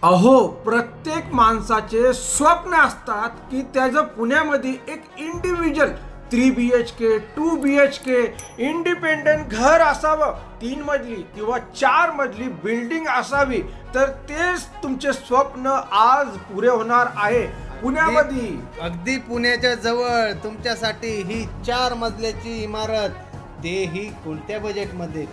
अहो, प्रत्येक माणसाचे स्वप्न असतात की त्याचं पुण्यामध्ये एक इंडिव्हिज्युअल 3 BHK 2 BHK इंडिपेंडंट घर असावं, 3 मजली किंवा 4 मजली बिल्डिंग असावी. तर तेच तुमचे स्वप्न आज पुरे होणार आहे पुण्यामध्ये. अगदी पुण्याच्या जवळ तुमच्यासाठी ही 4 मजल्याची इमारत, तेही कोणत्या बजेटमध्ये,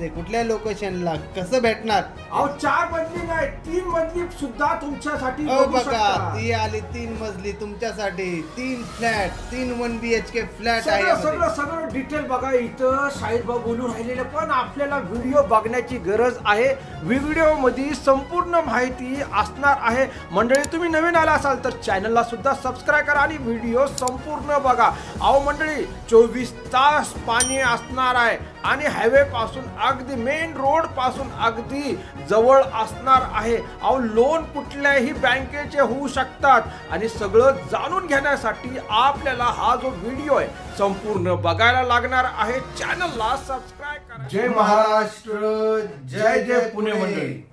कुठल्या लोकेशनला, कसं भेटणार? अहो, 4 मजली नाही, 3 मजली सुद्धा तुमच्यासाठी बघा, ती आली 3 मजली तुमच्यासाठी. 3 फ्लॅट, 3 1 BHK फ्लॅट आहे. सगळं डिटेल बघा. इथं साईड बोलून राहिलेले, पण आपल्याला व्हिडिओ बघण्याची गरज आहे. व्हिडिओ मध्ये संपूर्ण माहिती असणार आहे. मंडळी, तुम्ही नवीन आला असाल तर चॅनलला सुद्धा सबस्क्राईब करा आणि व्हिडिओ संपूर्ण बघा. अहो मंडळी, 24 तास पाणी असणार आहे आणि हायवे पासून अगदी मेन रोड पासून अगदी जवळ असणार आहे. अहो, लोन कुठल्याही बँकेचे होऊ शकतात आणि सगळं जाणून घेण्यासाठी आपल्याला हा जो व्हिडिओ आहे संपूर्ण बघायला लागणार आहे. चॅनलला सबस्क्राईब करा. जय महाराष्ट्र, जय जय पुणे मंडळी.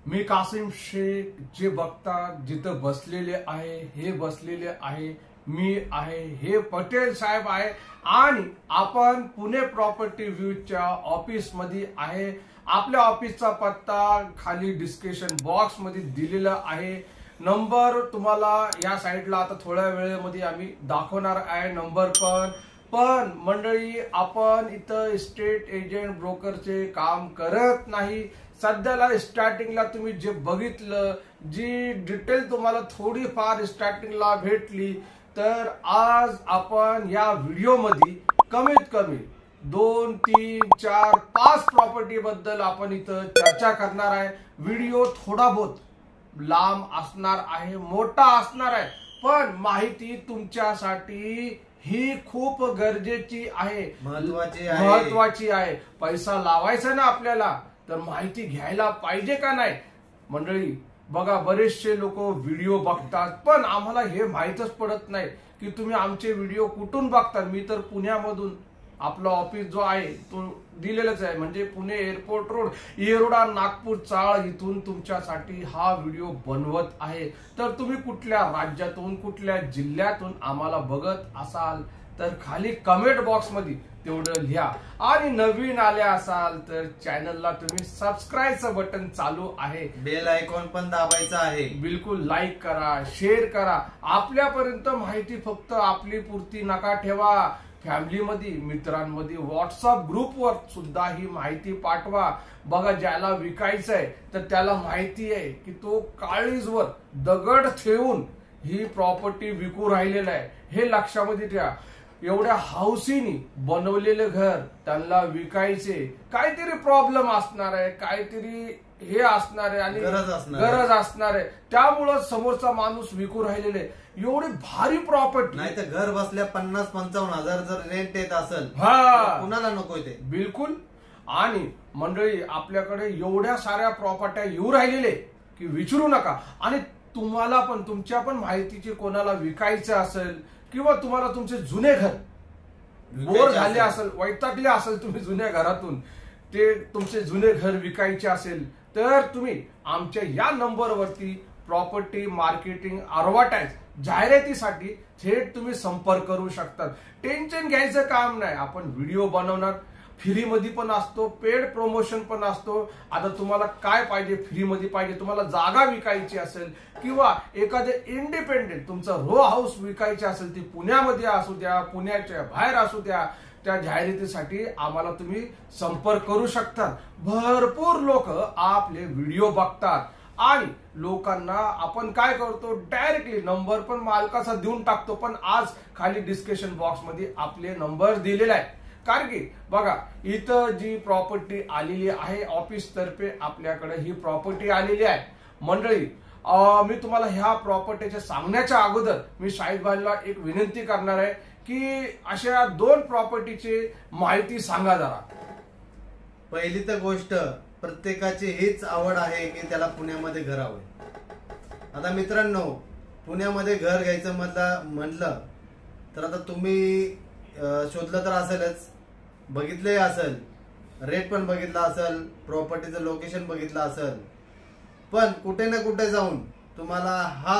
मी कासिम शेख. जे बघतात जिथं बसलेले आहे, हे बसलेले आहे, मी आहे, हे पटेल साहेब आहे आणि आपण पुणे प्रॉपर्टी व्ह्यूच्या ऑफिस मध्ये आहे. आपल्या ऑफिसचा पत्ता खाली डिस्क्रिप्शन बॉक्स मध्ये दिलेला आहे. नंबर तुम्हाला या साईडला आता थोड्या वेळेमध्ये आम्ही दाखवणार आहे नंबर. पण मंडळी, आपण इथं इस्टेट एजंट ब्रोकरचे काम करत नाही. सध्याला स्टार्टिंगला तुम्ही जे बघितलं, जी डिटेल तुम्हाला थोडीफार स्टार्टिंगला भेटली, तर आज आपण या व्हिडिओमध्ये कमीत कमी 2, 3, 4, 5 प्रॉपर्टी बद्दल आपण इथं चर्चा करणार आहे. व्हिडिओ थोडा बहुत लांब असणार आहे, मोठा असणार आहे, पण माहिती तुमच्यासाठी ही खूप गरजेची आहे, महत्वाची आहे. पैसा लावायचा ना आपल्याला, तर माहिती घ्यायला पाहिजे का नाही? मंडळी बघा, बरेचसे लोक व्हिडिओ बघतात, पण आम्हाला हे माहीतच पडत नाही की तुम्ही आमचे व्हिडिओ कुठून बघतात. मी तर पुण्यामधून, आपला ऑफिस जो आहे तो दिलेलाच आहे, म्हणजे पुणे एअरपोर्ट रोड, येरोडा, नागपूर, चाळ, इथून तुमच्यासाठी हा व्हिडिओ बनवत आहे. तर तुम्ही कुठल्या राज्यातून, कुठल्या जिल्ह्यातून आम्हाला बघत असाल तर खाली कमेंट बॉक्स मध्ये तेवढं लिहा. आणि नवीन आले असाल तर चॅनलला तुम्ही सबस्क्राईबचं बटन चालू आहे, बेल आयकॉन पण दाबायचा आहे. बिलकुल लाईक करा, शेअर करा. आपल्यापर्यंत माहिती फक्त आपली पुरती नका ठेवा. फॅमिलीमध्ये, मित्रांमध्ये, व्हॉट्सअप ग्रुपवर सुद्धा ही माहिती पाठवा. बघा, ज्याला विकायचं आहे तर त्याला माहिती आहे की तो काळीजवर दगड ठेवून ही प्रॉपर्टी विकू राहिलेला आहे, हे लक्षामध्ये ठेवा. एवढ्या हाऊसीनी बनवलेले घर त्यांना विकायचे, काहीतरी प्रॉब्लेम असणार आहे, काहीतरी हे असणार आहे आणि गरज असणार आहे, त्यामुळं समोरचा माणूस विकू राहिलेले. एवढी भारी प्रॉपर्टी, नाही तर घर बसल्या 50-55 हजार जर रेंट येत असेल, कुणाला नकोय ते. बिलकुल. आणि मंडळी, आपल्याकडे एवढ्या साऱ्या प्रॉपर्ट्या येऊ राहिलेले की विचारू नका. आणि तुम्हाला पण, तुमच्या पण माहितीचे कोणाला विकायचं असेल किंवा तुम्हाला तुमचे जुने घर बोर झाले असेल, वैतागले असेल तुम्ही जुन्या घरातून, ते तुमचे जुने घर विकायचे असेल, तर तुम्ही आमच्या या नंबरवरती प्रॉपर्टी मार्केटिंग ॲडव्हर्टाइज जाहिरातीसाठी थेट तुम्ही संपर्क करू शकता. टेन्शन घ्यायचं काम नाही. आपण व्हिडिओ बनवणार, फ्रीमध्ये पण असतो, पेड प्रमोशन पण असतो. आता तुम्हाला काय पाहिजे? फ्रीमध्ये पाहिजे, तुम्हाला जागा विकायची असेल किंवा एखादे इंडिपेंडेंट तुमचं रो हाऊस विकायचे असेल, ती पुण्यामध्ये असू द्या, पुण्याच्या बाहेर असू द्या, त्या जाहिरातीसाठी आम्हाला तुम्ही संपर्क करू शकता. भरपूर लोक आपले व्हिडिओ बघतात आणि लोकांना आपण काय करतो, डायरेक्टली नंबर पण मालकाचा देऊन टाकतो. पण आज खाली डिस्क्रिप्शन बॉक्स मध्ये आपले नंबर दिलेले आहे. कारण की बघा, इथं जी प्रॉपर्टी आलेली आहे ऑफिस तर्फे, आपल्याकडे ही प्रॉपर्टी आलेली आहे. मंडळी, मी तुम्हाला ह्या प्रॉपर्टीच्या सांगण्याच्या अगोदर मी शाहिद भाईला एक विनंती करणार आहे की अशा 2 प्रॉपर्टीची माहिती सांगा जरा. पहिली तर गोष्ट, प्रत्येकाची हीच आवड आहे की त्याला पुण्यामध्ये घर हवं. आता मित्रांनो, पुण्यामध्ये घर घ्यायचं म्हणलं तर आता तुम्ही शोधलं तर असेलच, बघितलंही असेल, रेट पण बघितला असेल, प्रॉपर्टीचं लोकेशन बघितलं असेल. पण कुठे ना कुठे जाऊन तुम्हाला हा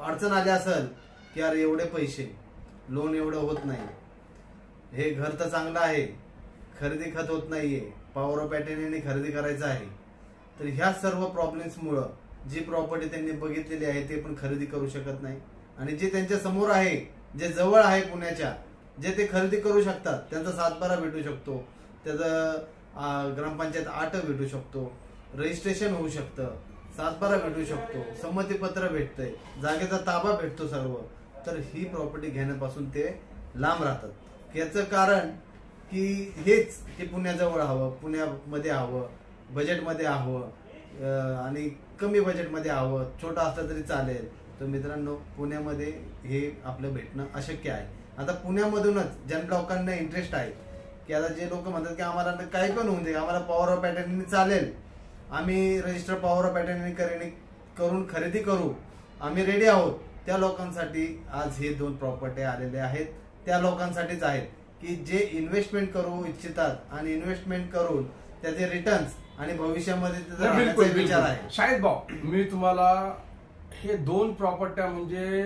अडचण आली असेल की यार एवढे पैसे, लोन एवढं होत नाही, हे घर तर चांगलं आहे, खरेदी खत होत नाहीये, पॉवर ऑफ अटर्नीने खरेदी करायचं आहे, तर ह्या सर्व प्रॉब्लेम्समुळं जी प्रॉपर्टी त्यांनी बघितलेली आहे ते पण खरेदी करू शकत नाही. आणि जे त्यांच्या समोर आहे, जे जवळ आहे पुण्याच्या, जे ते खरेदी करू शकतात, त्यांचा 7/12 भेटू शकतो, त्याचं ग्रामपंचायत 8 भेटू शकतो, रजिस्ट्रेशन होऊ शकतं, 7/12 भेटू शकतो, संमतीपत्र भेटतंय, जागेचा ताबा भेटतो सर्व. तर ही प्रॉपर्टी घेण्यापासून ते लांब राहतात. याचं कारण की हेच की पुण्याजवळ हवं, पुण्यामध्ये हवं, बजेटमध्ये हवं आणि कमी बजेटमध्ये हवं, छोटं असलं तरी चालेल. तर मित्रांनो, पुण्यामध्ये हे आपलं भेटणं अशक्य आहे. आता पुण्यामधूनच ज्या लोकांना इंटरेस्ट आहे की आता जे लोक म्हणतात की आम्हाला काही पण होऊन दे, आम्हाला पॉवर ऑफ अटर्नी चालेल, आम्ही रजिस्टर पॉवर ऑफ अटर्नी करून खरेदी करू, आम्ही रेडी आहोत, त्या लोकांसाठी आज हे 2 प्रॉपर्टी आलेले आहेत. त्या लोकांसाठीच आहेत की जे इन्व्हेस्टमेंट करू इच्छितात आणि इन्व्हेस्टमेंट करून त्याचे रिटर्न्स आणि भविष्यामध्ये त्याचा राहण्याचा विचार आहे. शाहिद भाऊ, मी तुम्हाला हे 2 प्रॉपर्ट्या म्हणजे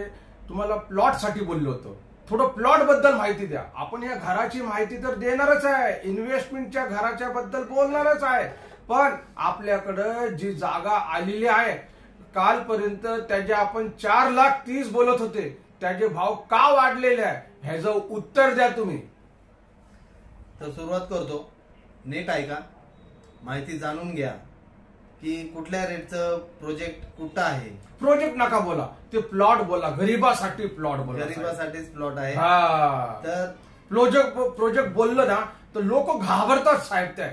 तुम्हाला प्लॉट साठी बोललो होतो. थोडं प्लॉट बद्दल माहिती द्या. आपण या घराची माहिती तर देणारच आहे, इन्व्हेस्टमेंटच्या घराच्या बद्दल बोलणारच आहे, पण आपल्याकडे जी जागा आलेली आहे कालपर्यंत त्याचे आपण 4,30,000 बोलत होते, त्याचे भाव का वाढलेले आहे ह्याचं उत्तर द्या तुम्ही. तर सुरुवात करतो, नीट ऐका, माहिती जाणून घ्या की कुठल्या रेटचं प्रोजेक्ट कुठं आहे. प्रोजेक्ट नका बोला, ते प्लॉट बोला, गरीबासाठी प्लॉट बोला. गरीबासाठीच प्लॉट आहे. तर प्रोजेक्ट बोललं ना तर लोक घाबरतात साहेब, ते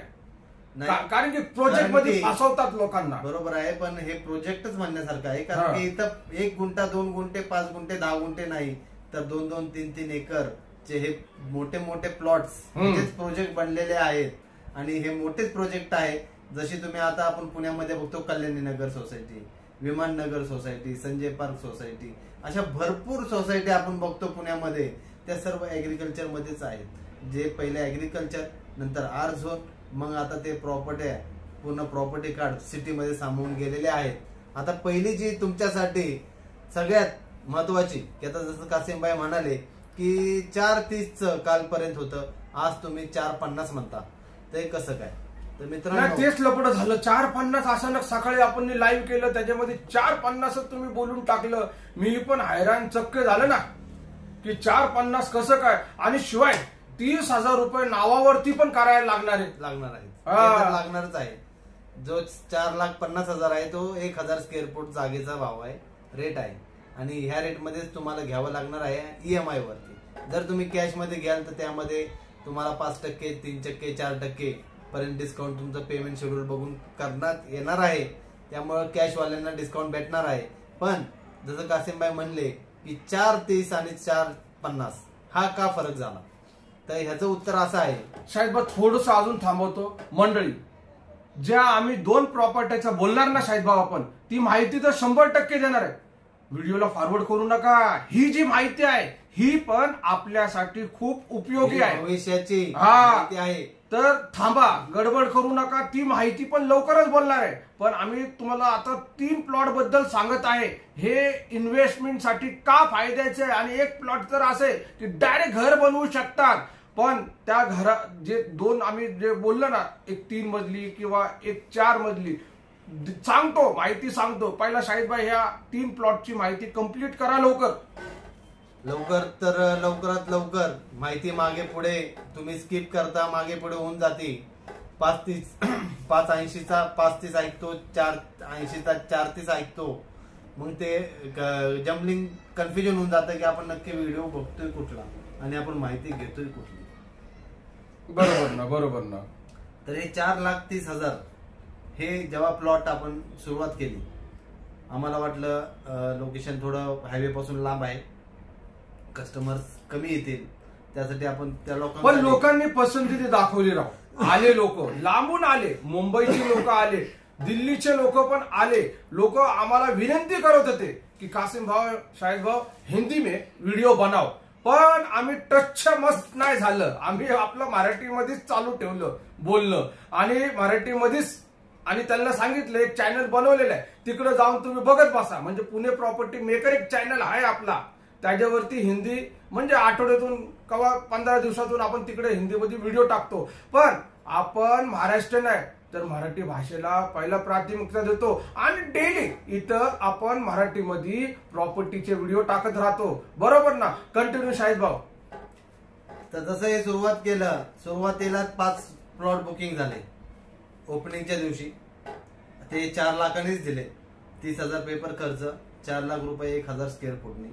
कारण की प्रोजेक्ट मध्ये फसवतात लोकांना. बरोबर आहे, पण हे प्रोजेक्टच म्हणण्यासारखं आहे, कारण की इथं 1 गुंठा 2 गुंठे 5 गुंठे 10 गुंठे नाही, तर 2-2 3-3 एकर चे हे मोठे मोठे प्लॉट्स म्हणजेच प्रोजेक्ट बनलेले आहेत. आणि हे मोठेच प्रोजेक्ट आहे. जशी तुम्ही आता आपण पुण्यामध्ये बघतो कल्याणी नगर सोसायटी, विमान नगर सोसायटी, संजय पार्क सोसायटी, अशा भरपूर सोसायटी आपण बघतो पुण्यामध्ये. त्या सर्व ऍग्रिकल्चर मध्येच आहेत. जे पहिले ऍग्रिकल्चर, नंतर आर झोन, मग आता ते प्रॉपर्टी आहे, पूर्ण प्रॉपर्टी कार्ड सिटीमध्ये सामावून गेलेले आहेत. आता पहिली जी तुमच्यासाठी सगळ्यात महत्वाची, की आता जसं कासिमबाई म्हणाले की 4:30 कालपर्यंत होतं, आज तुम्ही 4:50 म्हणता, ते कसं काय? तर मित्रांनो, तेच लपड झालं. 4:50 अचानक सकाळी आपण लाईव्ह केलं, त्याच्यामध्ये 4:50 तुम्ही बोलून टाकलं. मी पण हैराण चक्क झालं ना की 4:50 कसं काय. आणि शिवाय 30,000 रुपये नावावरती पण करायला लागणार लागणारच आहे. जो 4,50,000 आहे तो 1,000 स्क्वेअर फूट जागेचा भाव आहे, रेट आहे. आणि ह्या रेटमध्येच तुम्हाला घ्यावं लागणार आहे EMI वरती. जर तुम्ही कॅश मध्ये घ्याल तर त्यामध्ये तुम्हाला 5%, 3%, 4% पर्यंत डिस्काउंट तुमचं पेमेंट शेड्यूल बघून करण्यात येणार आहे. त्यामुळे कॅशवाल्यांना डिस्काउंट भेटणार आहे. पण जसं कासिमबाई म्हणले की 4:30 आणि 4:50 हा का फरक झाला, तर ह्याचं उत्तर असं आहे. शाहिद थोडंसं अजून थांबवतो. मंडळी, ज्या आम्ही 2 प्रॉपर्टीचं बोलणार ना शाहिद भाऊ, आपण ती माहिती तर 100% देणार आहे. व्हिडिओला फॉरवर्ड करू नका. ही जी माहिती आहे ही पण आपल्यासाठी खूप उपयोगी आहे, भविष्याची माहिती आहे. तर थांबा, गडबड करू नका. ती माहिती पण लवकरच बोलणार आहे. पण आम्ही तुम्हाला आता 3 प्लॉट बद्दल सांगत आहे. हे इन्व्हेस्टमेंट साठी का फायद्याचे आहे. आणि एक प्लॉट तर असे की डायरेक्ट घर बनवू शकतात. पण त्या घरात जे 2 आम्ही जे बोललो ना, एक 3 मजली किंवा एक 4 मजली, सांगतो माहिती सांगतो. पहिला शाहिदभाई ह्या 3 प्लॉटची माहिती कंप्लीट करा लवकर. तर लवकरात लवकर माहिती मागे पुढे तुम्ही स्किप करता, मागे पुढे होऊन जाते. 5:80चा 5:30 ऐकतो, 4:80चा 4:30 ऐकतो. मग ते जम्बलिंग कन्फ्युजन होऊन जातं की आपण नक्की व्हिडिओ बघतोय कुठला आणि आपण माहिती घेतोय कुठली. बरोबर ना. तर हे 4,30,000 हे जेव्हा प्लॉट आपण सुरुवात केली, आम्हाला वाटलं लोकेशन थोडं हायवे पासून लांब आहे, कस्टमर्स कमी येतील, त्यासाठी आपण त्या लोकांना. पण लोकांनी पसंती दाखवली राव. आले लोक, लांबून आले, मुंबईचे लोक आले, दिल्लीचे लोक पण आले. लोक आम्हाला विनंती करत होते की कासिम भाव, शाहिद भाव, हिंदी में व्हिडिओ बनाव. पण आम्ही टच मस्त नाही झालं. आम्ही आपलं मराठीमध्येच चालू ठेवलं बोलणं आणि मराठीमध्येच आणि त्यांना सांगितलं एक चॅनल बनवलेलं आहे, तिकडे जाऊन तुम्ही बघत बसा. म्हणजे पुणे प्रॉपर्टी मेकर एक चॅनल आहे आपला, त्याच्यावरती हिंदी म्हणजे आठवड्यातून किंवा 15 दिवसातून आपण तिकडे हिंदीमध्ये व्हिडिओ टाकतो. पण आपण महाराष्ट्रीयन आहे तर मराठी भाषेला पहिला प्राथमिकता देतो आणि डेली इथं आपण मराठीमध्ये प्रॉपर्टीचे व्हिडिओ टाकत राहतो. बरोबर ना? कंटिन्यू शाहीद भाऊ. तर जसं हे सुरुवात केलं, सुरुवातीला 5 प्लॉट बुकिंग झाले ओपनिंगच्या दिवशी. ते 4 लाखांनीच दिले. 30,000 पेपर खर्च, 4 लाख रुपये 1,000 स्क्वेअर फूटनी.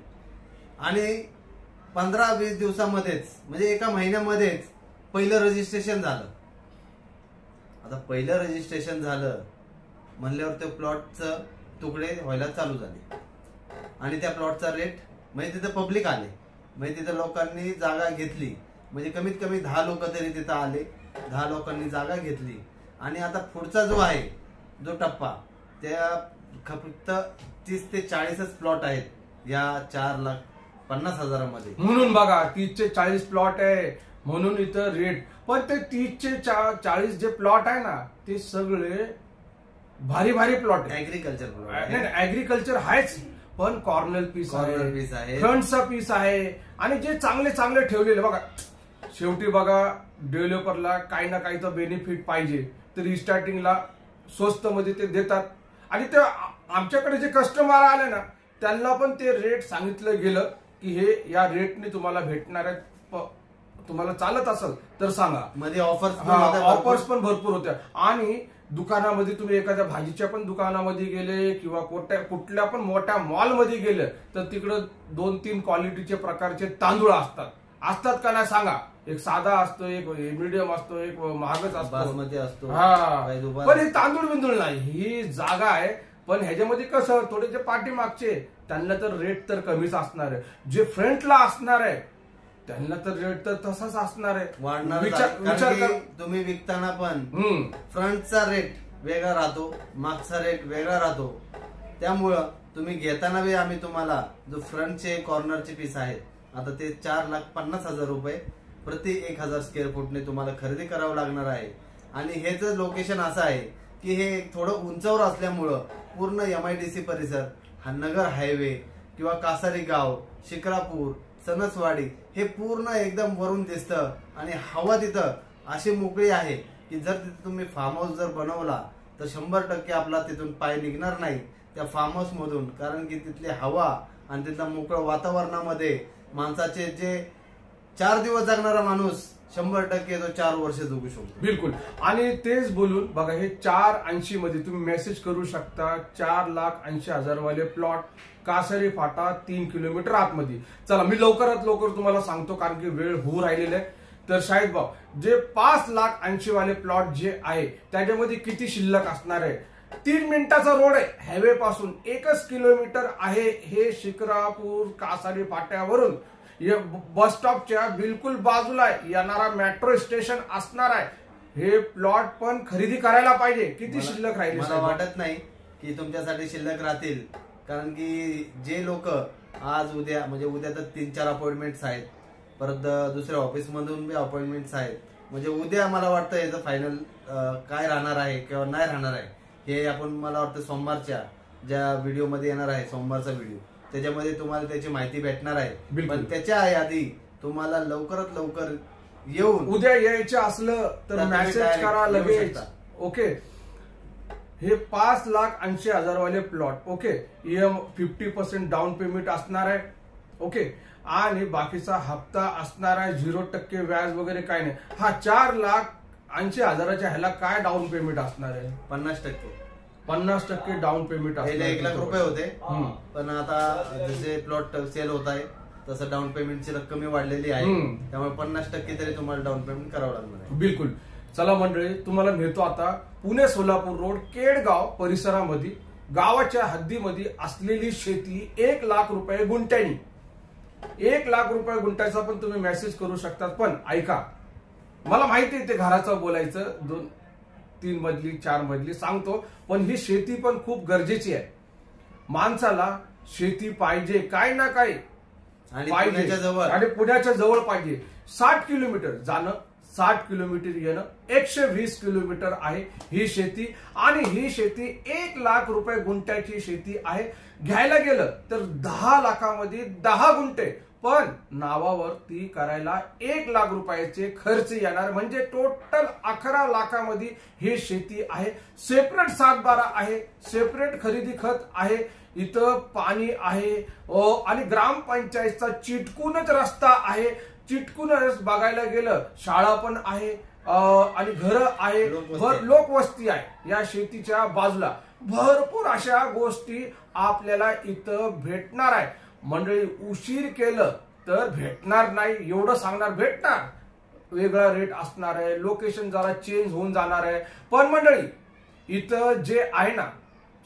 आणि 15-20 दिवसामध्येच म्हणजे एका महिन्यामध्येच पहिलं रजिस्ट्रेशन झालं. आता पहिलं रजिस्ट्रेशन झालं म्हणल्यावर त्या प्लॉटचं तुकडे व्हायला चालू झाले आणि त्या प्लॉटचा रेट म्हणजे तिथं पब्लिक आले, म्हणजे तिथं लोकांनी जागा घेतली. म्हणजे कमीत कमी 10 लोक तरी तिथं आले, 10 लोकांनी जागा घेतली. आणि आता पुढचा जो आहे जो टप्पा, त्या फक्त 30 ते 40च प्लॉट आहेत या 4,50,000 म्हणून बघा 30 ते 40 प्लॉट आहे म्हणून इथं रेट. पण ते 30 ते 40 जे प्लॉट आहे ना ते सगळे भारी भारी प्लॉट आहे. ऍग्रिकल्चर नाही, ऍग्रिकल्चर आहेच, पण कॉर्नर पीस आहे, फ्रंटचा पीस आहे आणि जे चांगले चांगले ठेवलेले. बघा शेवटी बघा डेव्हलपरला काही ना काही तर बेनिफिट पाहिजे, तर स्टार्टिंगला स्वस्त मध्ये ते देतात. आणि ते आमच्याकडे जे कस्टमर आले ना त्यांना पण ते रेट सांगितलं गेलं की हे या रेटने तुम्हाला भेटणार आहेत. तुम्हाला चालत असेल तर सांगा. मध्ये ऑफर्स पण भरपूर होत्या. आणि दुकानामध्ये तुम्ही एखाद्या भाजीच्या पण दुकानामध्ये गेले किंवा कुठल्या पण मोठ्या मॉलमध्ये गेले तर तिकडं 2-3 क्वालिटीचे प्रकारचे तांदूळ असतात का नाही सांगा. एक साधा असतो, एक मीडियम असतो, एक महागच असतो, बासमती असतो. पण हे तांदूळ बिंदूळ नाही, ही जागा आहे. पण ह्याच्यामध्ये कसं थोडे जे पाठीमागचे त्यांना तर रेट तर कमीच असणार आहे, जे फ्रंटला असणार आहे त्यांना तर रेट तर तसाच असणार आहे. वाढणार. विचार कर, तुम्ही विकताना पण फ्रंटचा रेट वेगळा राहतो, मागचा रेट वेगळा राहतो. त्यामुळं तुम्ही घेताना बी आम्ही तुम्हाला जो फ्रंटचे कॉर्नरचे पीस आहेत आता ते 4,50,000 रुपये प्रति 1,000 स्क्वेअर फूटने तुम्हाला खरेदी करावं लागणार आहे. आणि हे जर लोकेशन असं आहे की हे थोडं उंचावर असल्यामुळं पूर्ण MIDC परिसर, हा नगर हायवे किंवा कासारी गाव, शिक्रापूर, सणसवाडी हे पूर्ण एकदम वरून दिसतं. आणि हवा तिथं अशी मोकळी आहे की जर तिथे तुम्ही फार्म हाऊस जर बनवला तर 100% आपला तिथून पाय निघणार नाही त्या फार्म हाऊस मधून. कारण की तिथली हवा आणि तिथल्या मोकळं वातावरणामध्ये माणसाचे जे 4 दिवस जगणारा माणूस 100% तो 4 वर्ष जगू शकतो. बिलकुल. आणि तेच बोलून बघा हे 480 मध्ये तुम्ही मेसेज करू शकता. 4,80,000 वाले प्लॉट, कासारी फाटा 3 किलोमीटर आतमध्ये. चला मी लवकरात लवकर तुम्हाला सांगतो कारण की वेळ होऊ राहिलेला आहे. तर शाहीद भाऊ जे 5,80,000 वाले प्लॉट जे आहे त्याच्यामध्ये किती शिल्लक असणार आहे? 3 मिनिटाचा रोड आहे हायवे पासून, 1 किलोमीटर आहे. हे शिक्रापूर कासारी फाट्यावरून बस स्टॉपच्या बिलकुल बाजूला येणारा मेट्रो स्टेशन असणार आहे. हे प्लॉट पण खरेदी करायला पाहिजे. किती शिल्लक राहील? मला वाटत नाही की तुमच्यासाठी शिल्लक राहतील. कारण की जे लोक आज उद्या म्हणजे उद्या तर 3-4 अपॉइंटमेंट्स आहेत, परत दुसऱ्या ऑफिस मधून बी अपॉइंटमेंट्स आहेत. म्हणजे उद्या मला वाटतं याचं फायनल काय राहणार आहे किंवा नाही राहणार आहे हे आपण मला वाटतं सोमवारच्या ज्या व्हिडिओ मध्ये येणार आहे, सोमवारचा व्हिडिओ, त्याच्यामध्ये तुम्हाला त्याची माहिती भेटणार आहे. पण त्याच्या आधी तुम्हाला लवकरात लवकर येऊन उद्या यायचं असलं तर मेसेज करा लगेच. ओके. हे 5,80,000 वाले प्लॉट. ओके. 50% डाऊन पेमेंट असणार आहे. ओके. आणि बाकीचा हप्ता असणार आहे 0% व्याज वगैरे काय नाही. हा 4,80,000 ह्याला काय डाऊन पेमेंट असणार आहे? 50% डाऊन पेमेंट असणार. 1 लाख रुपये होते, पण आता जसे प्लॉट सेल होत आहे तसं डाऊन पेमेंटची रक्कम वाढलेली आहे. त्यामुळे 50% तरी तुम्हाला डाऊन पेमेंट करावं लागणार आहे. बिलकुल. चला मंडळी तुम्हाला नेतो आता पुणे सोलापूर रोड केडगाव परिसरामध्ये गावाच्या हद्दीमध्ये असलेली शेती 1 लाख रुपये गुंठ्यानी. 1 लाख रुपये गुंठ्याचा पण तुम्ही मेसेज करू शकतात. पण ऐका, मला माहिती आहे ते घराचं बोलायचं 2-3 मजली 4 मजली सांगतो, पण ही शेती पण खूप गरजेची आहे. माणसाला शेती पाहिजे, काय ना काय पाहिजे आणि पुण्याच्या जवळ पाहिजे. 60 किलोमीटर जाणं 60 किलोमीटर येणं, 120 किलोमीटर आहे ही शेती. आणि ही शेती 1 लाख रुपये गुंठ्याची शेती आहे. घ्यायला गेलं तर 10 लाखामध्ये 10 गुंठे, पण नावावर ती करायला 1 लाख रुपयाचे खर्च येणार. म्हणजे टोटल 11 लाखामध्ये ही शेती आहे. सेपरेट 7/12 आहे, सेपरेट खरेदी खत आहे, इथं पाणी आहे आणि ग्रामपंचायतचा चिटकूनच रस्ता आहे. चिटकूनच बघायला गेलं शाळा पण आहे आणि घरं आहे, लोकवस्ती आहे. या शेतीच्या बाजूला भरपूर अशा गोष्टी आपल्याला इथं भेटणार आहे. मंडळी, उशीर केलं तर भेटणार नाही एवढं सांगणार, भेटणार. वेगळा रेट असणार आहे, लोकेशन जरा चेंज होऊन जाणार आहे. पण मंडळी, इथं जे आहे ना,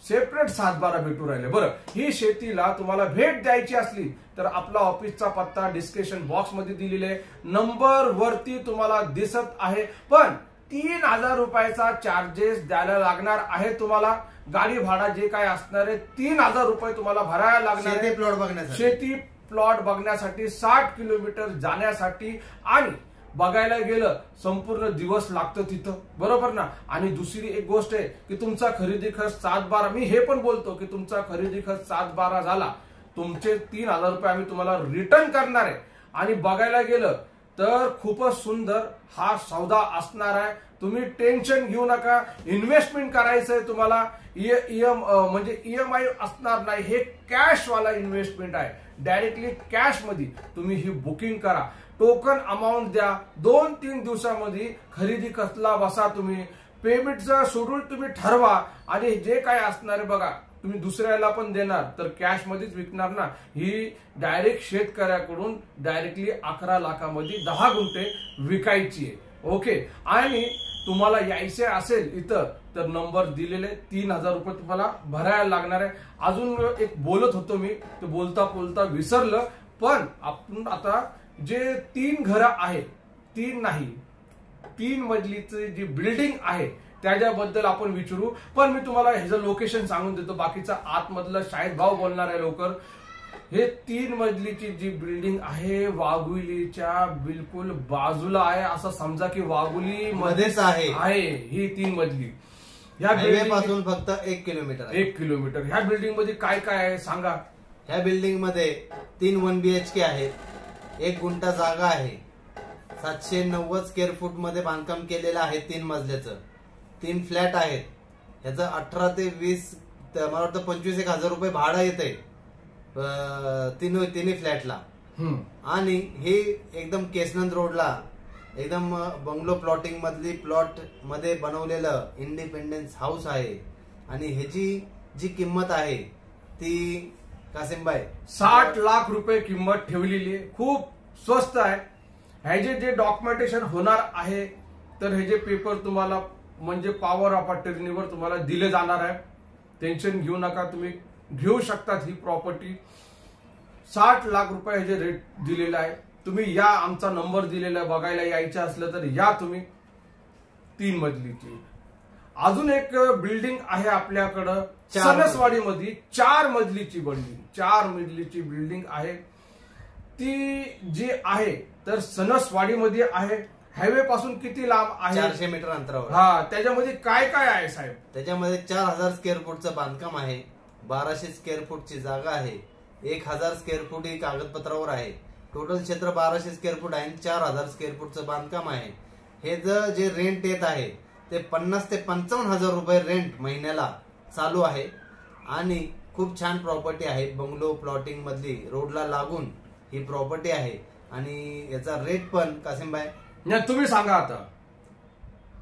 सेपरेट 7/12 भेटू राहिले. बरं, ही शेतीला तुम्हाला भेट द्यायची असली तर आपला ऑफिसचा पत्ता डिस्क्रिप्शन बॉक्स मध्ये दिलेला आहे, नंबर वरती तुम्हाला दिसत आहे. पण 3000 रुपयाचा चार्जेस द्यायला लागणार आहे तुम्हाला. गाडी भाडा जे काय असणार आहे 3000 रुपये तुम्हाला भरायला लागणार आहे शेती प्लॉट बघण्यासाठी, 60 किलोमीटर जाण्यासाठी. आणि बघायला गेलं संपूर्ण दिवस लागतं तिथं, बरोबर ना. आणि दुसरी एक गोष्ट आहे की तुमचा खरेदी खर्च 7/12, मी हे पण बोलतो की तुमचा खरेदी खर्च 7/12 झाला, तुमचे 3000 रुपये आम्ही तुम्हाला रिटर्न करणार आहे. आणि बघायला गेलं तर खूपच सुंदर हा सौदा असणार आहे. तुम्ही टेन्शन घेऊ नका. इन्व्हेस्टमेंट करायचंय तुम्हाला, म्हणजे EMI असणार नाही. हे कॅश वाला इन्व्हेस्टमेंट आहे. डायरेक्टली कॅश मध्ये तुम्ही ही बुकिंग करा, टोकन अमाऊंट द्या. 2-3 दिवसामध्ये खरेदी खतला बसा. तुम्ही पेमेंटचा शेड्यूल तुम्ही ठरवा. आणि जे काय असणार आहे बघा, तुम्ही दुसऱ्याला पण देणार तर कॅश मध्येच विकणार ना. ही डायरेक्ट शेतकऱ्याकडून डायरेक्टली 11 लाखामध्ये 10 गुंठे विकायची आहे. ओके. आणि तुम्हाला यायचे असेल इथं तर नंबर दिलेले, 3000 रुपये तुम्हाला भरायला लागणार आहे. अजून एक बोलत होतो मी, ते बोलता बोलता विसरलं. पण आपण आता जे 3 घरं आहे, 3 नाही 3 मजलीची जी बिल्डिंग आहे त्याच्याबद्दल आपण विचारू. पण मी तुम्हाला ह्याचं लोकेशन सांगून देतो, बाकीचा आतमधलं शाळेत भाव बोलणार आहे लवकर. हे 3 मजलीची जी बिल्डिंग आहे वाघुलीच्या बिलकुल बाजूला आहे. असं समजा की वाघुली मध्येच आहे ही 3 मजली. ह्या बिल्डिंग पासून फक्त 1 किलोमीटर 1 किलोमीटर. ह्या बिल्डिंग मध्ये काय काय आहे सांगा. ह्या बिल्डिंग मध्ये 3 1 BHK आहेत, 1 गुंठा जागा आहे, 790 स्क्वेअर फूट मध्ये बांधकाम केलेलं आहे. 3 मजल्याचं 3 फ्लॅट आहेत. ह्याचं 18 ते 20 मला वाटतं 25,000 रुपये भाडं येतंय तिन्ही फ्लॅटला. आणि हे एकदम केसनंद रोडला एकदम बंगलो प्लॉटिंग मधली प्लॉट मध्ये बनवलेलं इंडिपेंडन्स हाऊस आहे. आणि ह्याची जी किंमत आहे ती कासिमबाई 60 लाख रुपये किंमत ठेवलेली आहे. खूप स्वस्त आहे. ह्याचे जे डॉक्युमेंटेशन होणार आहे तर हे जे पेपर तुम्हाला म्हणजे पॉवर ऑफ अटर्नीवर तुम्हाला दिले जाणार आहे. टेन्शन घेऊ नका, तुम्ही घेऊ शकतात ही प्रॉपर्टी. 60 लाख रुपये जे रेट दिलेला आहे. तुम्ही या, आमचा नंबर दिलेला आहे. बघायला यायचं असलं तर या तुम्ही. 3 मजलीची अजून एक बिल्डिंग आहे आपल्याकडं सणसवाडीमध्ये, 4 मजलीची बिल्डिंग. 4 मजलीची बिल्डिंग आहे. ती जी आहे तर सणसवाडीमध्ये आहे. हायवे पासून किती लांब आहे? 400 मीटर अंतरावर. हा, त्याच्यामध्ये काय काय आहे साहेब? त्याच्यामध्ये 4000 स्क्वेअर फूटचं बांधकाम आहे, 1200 स्क्वेअर फूटची जागा आहे, 1000 स्क्वेअर फूट ही कागदपत्रावर आहे. टोटल क्षेत्र 1200 स्क्वेअर फूट आहे, 4000 स्क्वेअर फूटचं बांधकाम आहे. हे जे रेंट येत आहे ते 50 ते 55,000 रुपये रेंट महिन्याला चालू आहे. आणि खूप छान प्रॉपर्टी आहे. बंगलो प्लॉटिंग मधली रोडला लागून ही प्रॉपर्टी आहे. आणि याचा रेट पण कासिमबाई तुम्ही सांगा आता.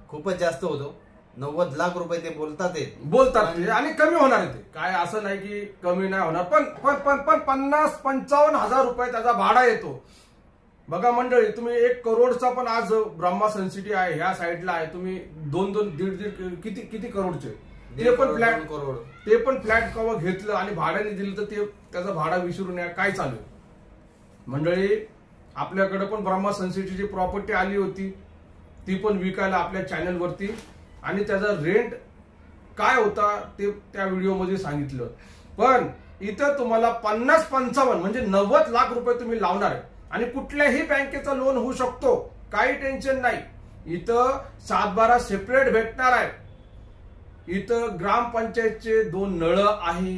खूपच जास्त होतो. 90 लाख रुपये ते बोलतात ते. आणि कमी होणार आहे ते, काय असं नाही की कमी नाही होणार. पण 50-55,000 रुपये त्याचा भाडा येतो. बघा मंडळी, तुम्ही 1 करोडचा पण आज ब्रह्मा सनसिटी आहे ह्या साईडला आहे. तुम्ही 2-2.5 किती करोडचे ते पण फ्लॅट करोड ते पण फ्लॅट कवर घेतलं आणि भाड्याने दिलं तर ते त्याचा भाडा विसरून या काय चालू आहे. मंडळी, आपल्याकडे पण ब्रह्मा सनसिटीची प्रॉपर्टी आली होती, ती पण विकायला आपल्या चॅनलवरती. आणि त्याचा रेंट काय होता ते त्या व्हिडिओमध्ये सांगितलं. पण इथं तुम्हाला 50-55 म्हणजे 90 लाख रुपये तुम्ही लावणार आहे. आणि कुठल्याही बँकेचा लोन होऊ शकतो, काही टेन्शन नाही. इथं 7-12 सेपरेट भेटणार आहे. इथं ग्रामपंचायतचे 2 नळ आहे,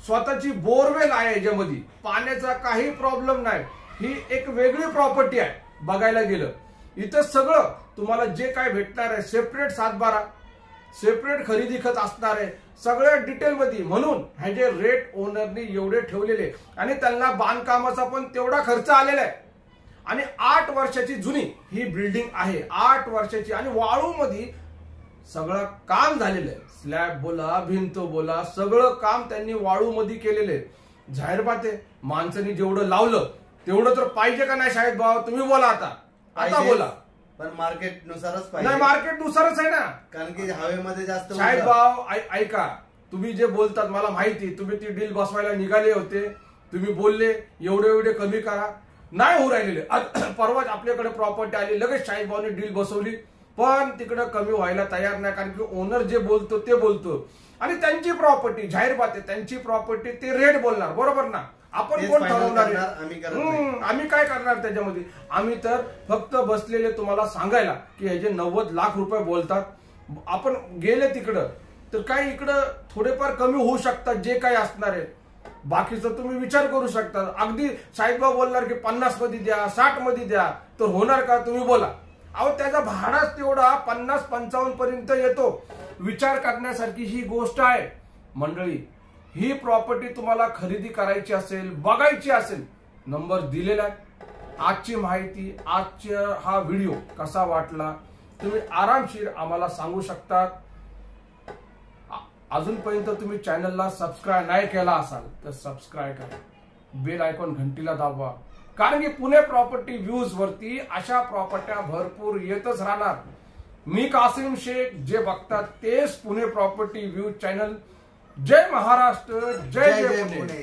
स्वतःची बोरवेल आहे, याच्यामध्ये पाण्याचा काही प्रॉब्लेम नाही. ही एक वेगळी प्रॉपर्टी आहे. बघायला गेलं इथं सगळं तुम्हाला जे काय भेटणार आहे, सेपरेट 7-12 सेपरेट खरेदी खत असणार आहे, सगळ्या डिटेल मध्ये. म्हणून ह्याचे रेट ओनरनी एवढे ठेवलेले आणि त्यांना बांधकामाचा पण तेवढा खर्च आलेला आहे. आणि 8 वर्षाची जुनी ही बिल्डिंग आहे, 8 वर्षाची, आणि वाळू मध्ये सगळं काम झालेलं आहे. स्लॅब बोला, भिंत बोला, सगळं काम त्यांनी वाळू मध्ये केलेलं आहे. जाहीर बात आहे, माणसांनी जेवढं लावलं तेवढं तर पाहिजे का नाही शाहिद भाऊ? तुम्ही बोला आता बोला. पण मार्केट नुसारच नाही, पाहिजे. मार्केट नुसारच आहे ना, कारण की हवेमध्ये जास्त शाहिद भाऊ ऐका, तुम्ही जे बोलतात मला माहिती, तुम्ही ती डील बसवायला निघाले होते, तुम्ही बोलले एवढे कमी करा, नाही होऊ राहिलेले. परवाच आपल्याकडे प्रॉपर्टी आली, लगेच शाहिद भाऊने डील बसवली, पण तिकडे कमी व्हायला तयार नाही. कारण की ओनर जे बोलतो ते बोलतो, आणि त्यांची प्रॉपर्टी, जाहीर बात आहे, त्यांची प्रॉपर्टी ते रेट बोलणार, बरोबर ना? आपण कोण ठरवणार? आम्ही काय करणार त्याच्यामध्ये? आम्ही तर फक्त बसलेले तुम्हाला सांगायला की ह्याचे 90 लाख रुपये बोलतात. आपण गेले तिकडं तर काय इकडं थोडेफार कमी होऊ शकतात, जे काही असणार आहे. बाकीचं तुम्ही विचार करू शकता. अगदी साहेबभाऊ बोलणार की 50 मध्ये द्या, 60 मध्ये द्या, तर होणार का? तुम्ही बोला. अहो, त्याचा भाडाच तेवढा 50-55 पर्यंत येतो. विचार करण्यासारखी ही गोष्ट आहे मंडळी. ही प्रॉपर्टी तुम्हाला खरेदी करायची असेल, बघायची असेल, नंबर दिलेला आहे. आजची माहिती, आजचा हा व्हिडिओ कसा वाटला तुम्ही आरामशीर आम्हाला सांगू शकता. अजूनपर्यंत तुम्ही चॅनलला सबस्क्राईब नाही केला असाल तर सबस्क्राईब करा, बेल आयकॉन घंटीला दाबवा. कारण की पुणे प्रॉपर्टी व्ह्यूज वरती अशा प्रॉपर्ट्या भरपूर येतच राहणार. मी कासिम शेख, जे बघतात तेच पुणे प्रॉपर्टी व्ह्यूज चॅनल. जय महाराष्ट्र, जय जय पुणे.